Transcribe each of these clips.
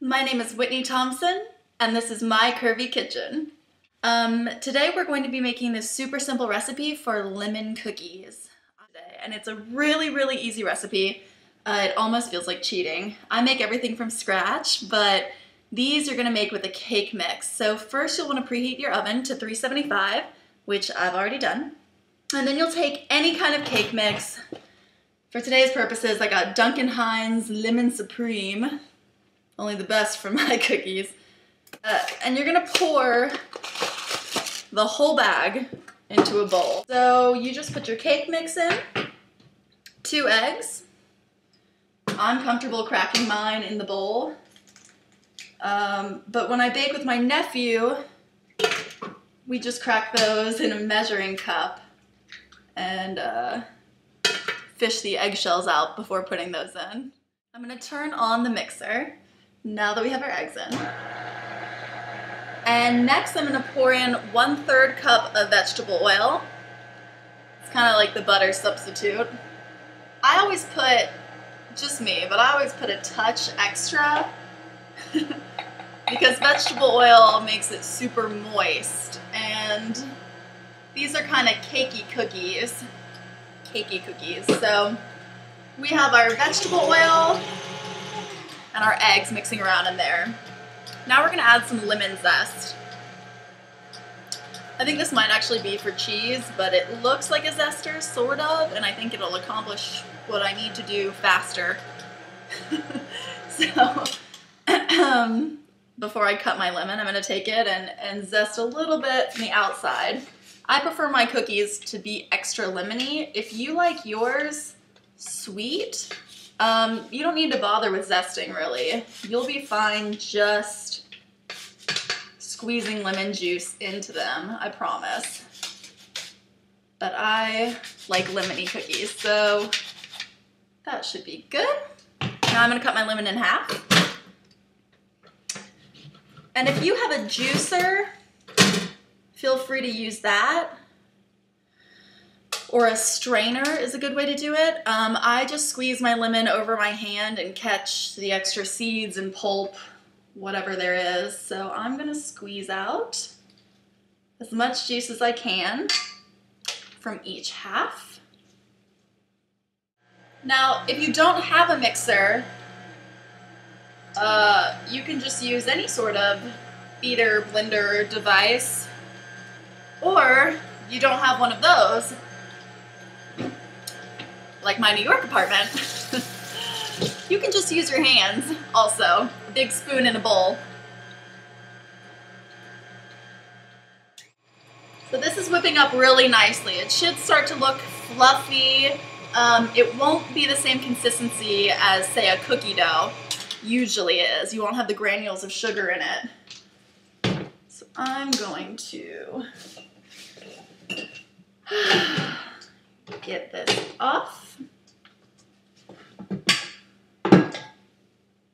My name is Whitney Thompson, and this is my Curvy Kitchen. Today we're going to be making this super simple recipe for lemon cookies. And it's a really easy recipe. It almost feels like cheating. I make everything from scratch, but these you're gonna make with a cake mix. So first you'll wanna preheat your oven to 375, which I've already done. And then you'll take any kind of cake mix. For today's purposes, I got Duncan Hines Lemon Supreme. Only the best for my cookies. And you're gonna pour the whole bag into a bowl. So you just put your cake mix in, 2 eggs. I'm comfortable cracking mine in the bowl. But when I bake with my nephew, we just crack those in a measuring cup and fish the eggshells out before putting those in. I'm gonna turn on the mixer now that we have our eggs in. And next I'm gonna pour in 1/3 cup of vegetable oil. It's kind of like the butter substitute. I always put, just me, but I always put a touch extra because vegetable oil makes it super moist. And these are kind of cakey cookies. So we have our vegetable oil and our eggs mixing around in there. Now we're gonna add some lemon zest. I think this might actually be for cheese, but it looks like a zester, sort of, and I think it'll accomplish what I need to do faster. So, before I cut my lemon, I'm gonna take it and zest a little bit from the outside. I prefer my cookies to be extra lemony. If you like yours sweet, you don't need to bother with zesting, really. You'll be fine just squeezing lemon juice into them, I promise. But I like lemony cookies, so that should be good. Now I'm gonna cut my lemon in half. And if you have a juicer, feel free to use that. Or a strainer is a good way to do it. I just squeeze my lemon over my hand and catch the extra seeds and pulp, whatever there is. So I'm gonna squeeze out as much juice as I can from each half. Now, if you don't have a mixer, you can just use any sort of beater, blender device, or you don't have one of those, like my New York apartment, you can just use your hands also. A big spoon in a bowl. So this is whipping up really nicely. It should start to look fluffy. It won't be the same consistency as, say, a cookie dough usually is. You won't have the granules of sugar in it. So I'm going to get this off.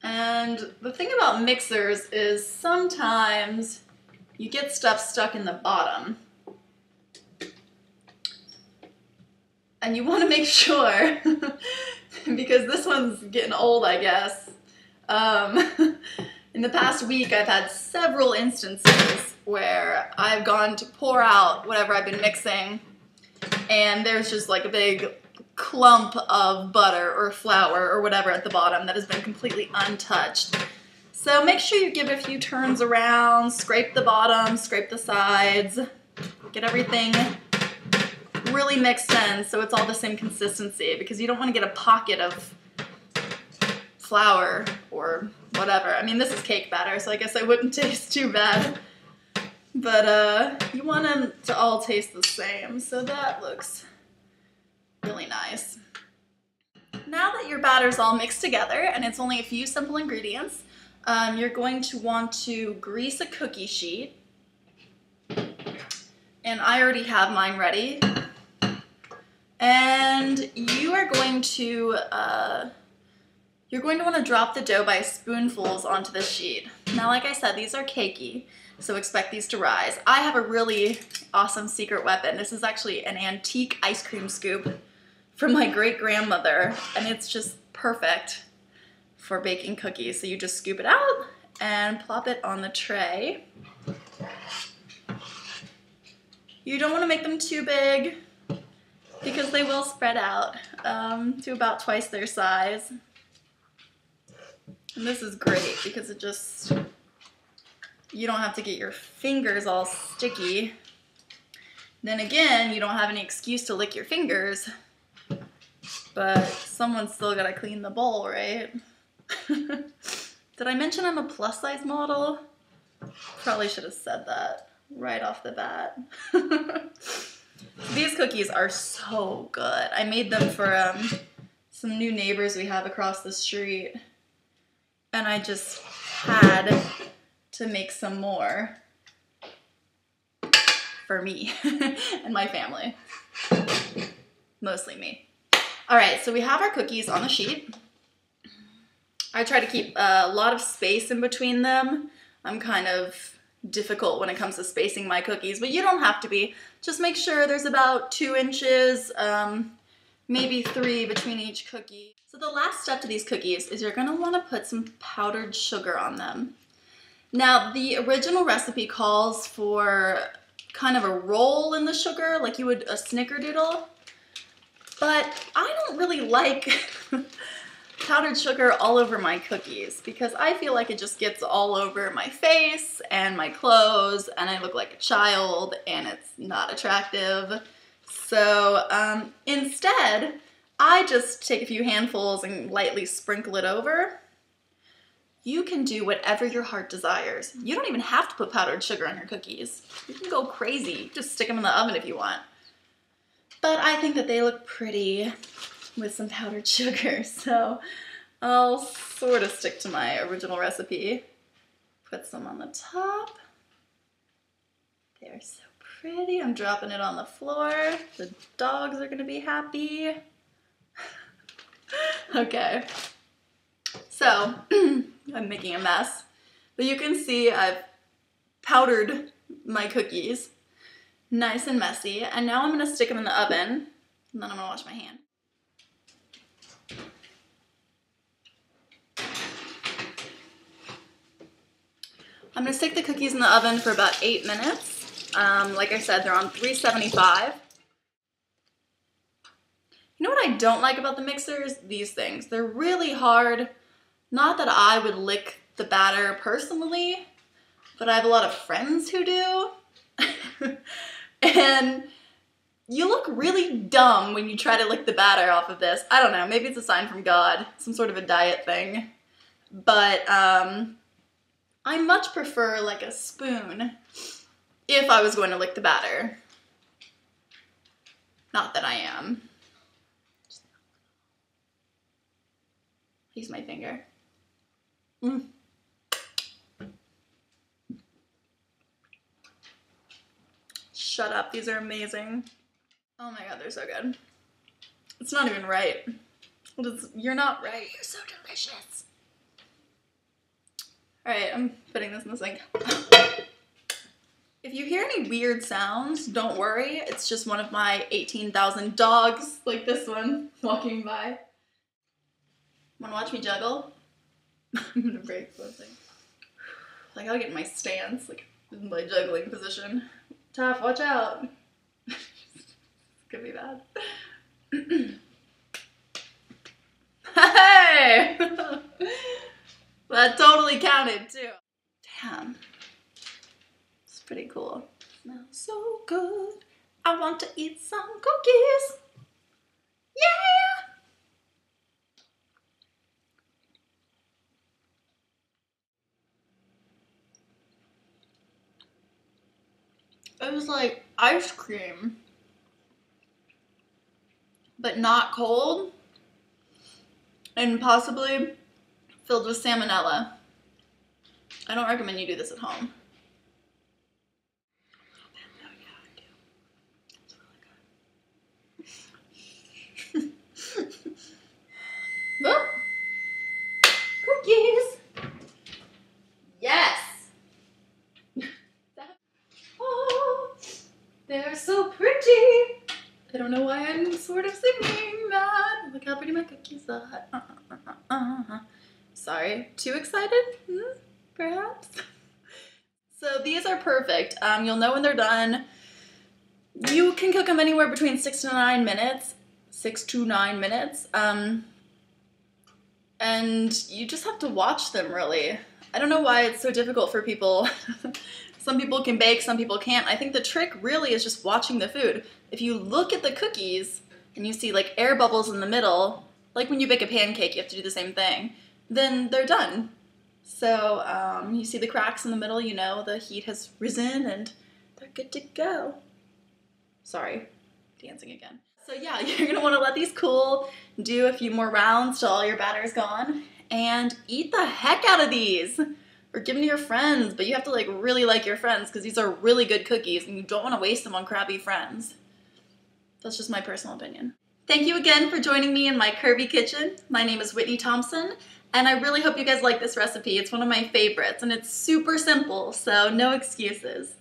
And the thing about mixers is sometimes you get stuff stuck in the bottom. And you want to make sure, because this one's getting old, I guess. In the past week, I've had several instances where I've gone to pour out whatever I've been mixing, and there's just like a big clump of butter or flour or whatever at the bottom that has been completely untouched. So make sure you give it a few turns around, scrape the bottom, scrape the sides, get everything really mixed in so it's all the same consistency, because you don't want to get a pocket of flour or whatever. I mean, this is cake batter, so I guess it wouldn't taste too bad. But you want them to all taste the same, so that looks really nice. Now that your batter's all mixed together and it's only a few simple ingredients, you're going to want to grease a cookie sheet. And I already have mine ready. And you are going to want to drop the dough by spoonfuls onto the sheet. Now, like I said, these are cakey, so expect these to rise. I have a really awesome secret weapon. This is actually an antique ice cream scoop from my great-grandmother, and it's just perfect for baking cookies. So you just scoop it out and plop it on the tray. You don't want to make them too big because they will spread out to about twice their size. And this is great because it just, you don't have to get your fingers all sticky. Then again, you don't have any excuse to lick your fingers, but someone's still gotta clean the bowl, right? Did I mention I'm a plus size model? Probably should have said that right off the bat. These cookies are so good. I made them for some new neighbors we have across the street, and I just had to make some more for me and my family. Mostly me. All right, so we have our cookies on the sheet. I try to keep a lot of space in between them. I'm kind of difficult when it comes to spacing my cookies, but you don't have to be. Just make sure there's about 2 inches, maybe 3 between each cookie. So the last step to these cookies is you're gonna wanna put some powdered sugar on them. Now, the original recipe calls for kind of a roll in the sugar, like you would a snickerdoodle, but I don't really like powdered sugar all over my cookies because I feel like it just gets all over my face and my clothes and I look like a child and it's not attractive. So instead, I just take a few handfuls and lightly sprinkle it over. You can do whatever your heart desires. You don't even have to put powdered sugar on your cookies. You can go crazy. Just stick them in the oven if you want. But I think that they look pretty with some powdered sugar, so I'll sort of stick to my original recipe. Put some on the top. They're so pretty. I'm dropping it on the floor. The dogs are gonna be happy. Okay. So, I'm making a mess, but you can see I've powdered my cookies, nice and messy, and now I'm gonna stick them in the oven, and then I'm gonna wash my hand. I'm gonna stick the cookies in the oven for about 8 minutes. Like I said, they're on 375. You know what I don't like about the mixers? These things. They're really hard. Not that I would lick the batter personally, but I have a lot of friends who do. And you look really dumb when you try to lick the batter off of this. I don't know, maybe it's a sign from God, some sort of a diet thing. But I much prefer like a spoon if I was going to lick the batter. Not that I am. Use my finger. Shut up, these are amazing. Oh my god, they're so good. It's not even right. You're not right. You're so delicious. Alright, I'm putting this in the sink. If you hear any weird sounds, don't worry. It's just one of my 18,000 dogs, like this one, walking by. Wanna watch me juggle? I'm gonna break something. Like, I'll get in my stance, like, in my juggling position. Tough, watch out. It's gonna be bad. Hey! That totally counted, too. Damn. It's pretty cool. Smells so good. I want to eat some cookies. Yeah! It was like ice cream, but not cold, and possibly filled with salmonella. I don't recommend you do this at home. Oh yeah, I do. It's really good. Oh, cookies! Yes! Oh, they're so pretty. I don't know why I'm sort of singing that. Look how pretty my cookies are. Sorry, too excited? Perhaps? So these are perfect. You'll know when they're done. You can cook them anywhere between 6 to 9 minutes. 6 to 9 minutes. And you just have to watch them, really. I don't know why it's so difficult for people. Some people can bake, some people can't. I think the trick really is just watching the food. If you look at the cookies and you see like air bubbles in the middle, like when you bake a pancake, you have to do the same thing, then they're done. So you see the cracks in the middle, you know the heat has risen and they're good to go. Sorry, dancing again. So yeah, you're gonna wanna let these cool, do a few more rounds till all your batter's gone, and eat the heck out of these. Or give them to your friends, but you have to like really like your friends because these are really good cookies and you don't wanna waste them on crappy friends. That's just my personal opinion. Thank you again for joining me in my Curvy kitchen. My name is Whitney Thompson, and I really hope you guys like this recipe. It's one of my favorites and it's super simple, so no excuses.